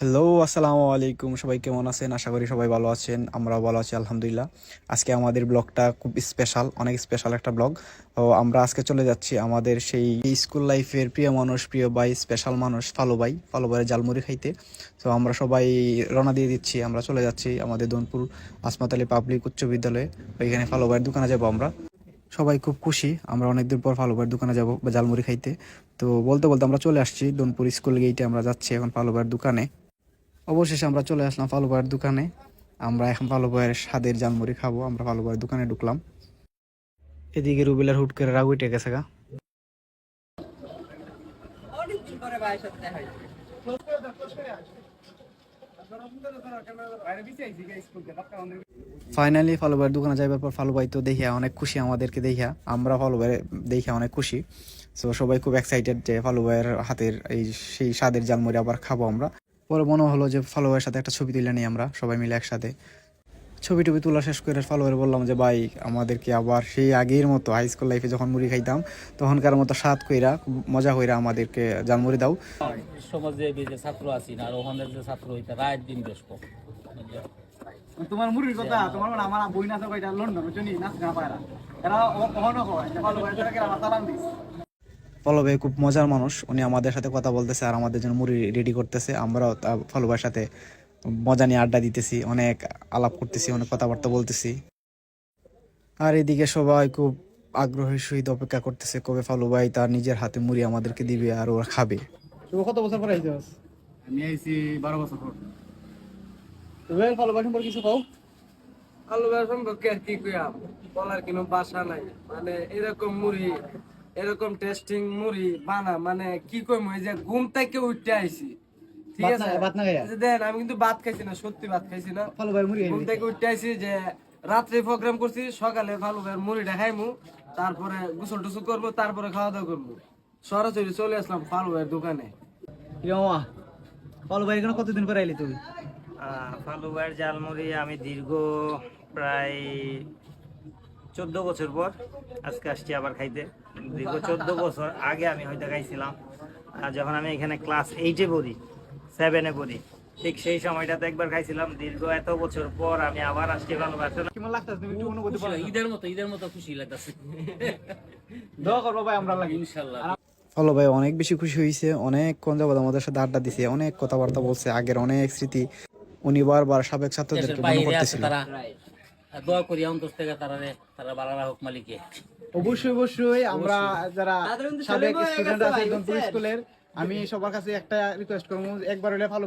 Hello, আসসালামু আলাইকুম। সবাই কেমন আছেন? আশা করি সবাই ভালো আছেন। আমরাও ভালো আছি আলহামদুলিল্লাহ। আজকে আমাদের ব্লগটা খুব স্পেশাল, অনেক স্পেশাল একটা ব্লগ। তো আমরা আজকে চলে যাচ্ছি আমাদের সেই স্কুল লাইফের প্রিয় মানুষ, প্রিয় ভাই, স্পেশাল মানুষ ফালু ভাইয়ের জালমুড়ি খাইতে। তো আমরা সবাই রওনা দিয়ে দিচ্ছি, আমরা চলে যাচ্ছি আমাদের দনপুর আসমত আলী পাবলিক উচ্চ বিদ্যালয়ে। ওইখানে ফালু ভাইয়ের দোকানে যাবো আমরা। সবাই খুব খুশি, আমরা অনেকদিন পর ফালু ভাইয়ের দোকানে যাবো বা জালমুড়ি খাইতে। তো বলতে বলতে আমরা চলে আসছি দনপুর স্কুল গেইটে, আমরা যাচ্ছি এখন ফালু ভাইয়ের দোকানে। অবশেষে আমরা চলে আসলাম ফালু ভাইয়ের দোকানে। আমরা এখন ফালু ভাইয়ের স্বাদের জালমুড়ি খাবো। আমরা ফালু ভাইয়ের দোকানে ঢুকলাম। এদিকে রুবেলের হুট করে রাগ উঠে গেছে গা। ফাইনালি ফালু ভাইয়ের দোকানে যাইবার পর ফালু ভাই তো দেখিয়া অনেক খুশি, আমাদেরকে দেখিয়া, আমরা ফালু ভাই দেখিয়া অনেক খুশি। সো সবাই খুব এক্সাইটেড যে ফালু ভাইয়ের হাতের এই সেই স্বাদের জালমুড়ি আবার খাবো আমরা। পরে মনে হলো যে ফালু ভাইয়ের সাথে একটা ছবি তুলে নিই আমরা সবাই মিলে একসাথে। ছবি টবি তোলা শেষ করে ফলোয়ার বললাম যে ভাই, আমাদেরকে আবার সেই আগের মতো হাই স্কুল লাইফে যখন মুড়ি খাইতাম তখনকার মতো স্বাদ কইরা খুব মজা কইরা আমাদেরকে জালমুড়ি দাও। সমাজে যে ছাত্র আছি না আর ওখানের যে ছাত্র হইতে রাত দিন বেশ কম তোমার মুড়ির কথা তোমার মানে আমার বই না তো কইটা লন্ডন বুঝনি নাচ না পায়রা এরা ওহনো কয় যে ভালো ভাই তোরা আমার তালান দিস। ফলো ভাই খুব মজার মানুষ, উনি আমাদের সাথে কথা বলতেছে আর আমাদের জন্য মুড়ি রেডি করতেছে। আমরাও ফলো ভাইয়ের সাথে মজা নিয়ে আড্ডা দিতেছি, অনেক আলাপ করতেছি, অনেক কথাবার্তা বলতেছি। আর এদিকে সবাই খুব আগ্রহের সহিত অপেক্ষা করতেছে কবে ফালু ভাই তার নিজের হাতে মুড়ি আমাদেরকে দিবে আর ওরা খাবে। তুই কত বছর পরে আইছস? আমি আইছি 12 বছর পর। তুমি ভালো ভাই সম্পর্কে কিছু কও? আলু ভাই সম্পর্কে আর কি কইয়া বলার কোনো ভাষা নাই। মানে এরকম মুড়ি, এরকম টেস্টিং মুড়ি বানা, মানে কি কইম, এই যে ঘুম থেকে উঠতে আইছি, ঠিক আছে? ভাত না খাইয়া? এই যে দেন, আমি কিন্তু ভাত খাইছি না, সত্যি ভাত খাইছি না। ভালো ভাই মুড়ি ঘুম থেকে উঠতে আইছি যে রাত্রে প্রোগ্রাম করছি, সকালে ভালো ভাই মুড়িটা খাইমু, তারপরে গোসল টুসল করবো, তারপরে খাওয়া দাওয়া করবো। সরাসরি চলে আসলাম ফালু ভাইয়ের দোকানে। মামা ভালো ভাই এখানে কতদিন পরে আইলি তুই? ফালু ভাইয়ের জালমুড়ি আমি দীর্ঘ প্রায় 14 বছর পর আজকে আসছি আবার খাইতে। দীর্ঘ 14 বছর আগে আমি হয়তো খাইছিলাম, যখন আমি এখানে ক্লাস 8-এ পড়ি, 7-এ পড়ি, ঠিক সেই সময়টাতে একবার খাইছিলাম। দীর্ঘ এত বছর পর আমি আবার আসছি ভালো ভাই। কেমন লাগতাছে তুমি একটু অনুভূতি বলো? ঈদের মতো খুশি লাগতেছে দোয়া করবো ভাই আমরা লাগি ইনশাল্লাহ। ফলো ভাই অনেক বেশি খুশি হয়েছে, অনেক যাবত আমাদের সাথে আড্ডা দিছে, অনেক কথাবার্তা বলছে, আগের অনেক স্মৃতি উনি বারবার সাবেক ছাত্রদেরকে মনে বাইরে আছে করতেছিল। তারা, দোয়া করি অন্তর থেকে তারা বাড়ারা হোক মালিকে। অবশ্যই অবশ্যই আমরা যারা সাবেক স্টুডেন্ট আছে একদম স্কুলের, আমি সবার কাছে একটা রিকোয়েস্ট করবো, একবার হলে ভালো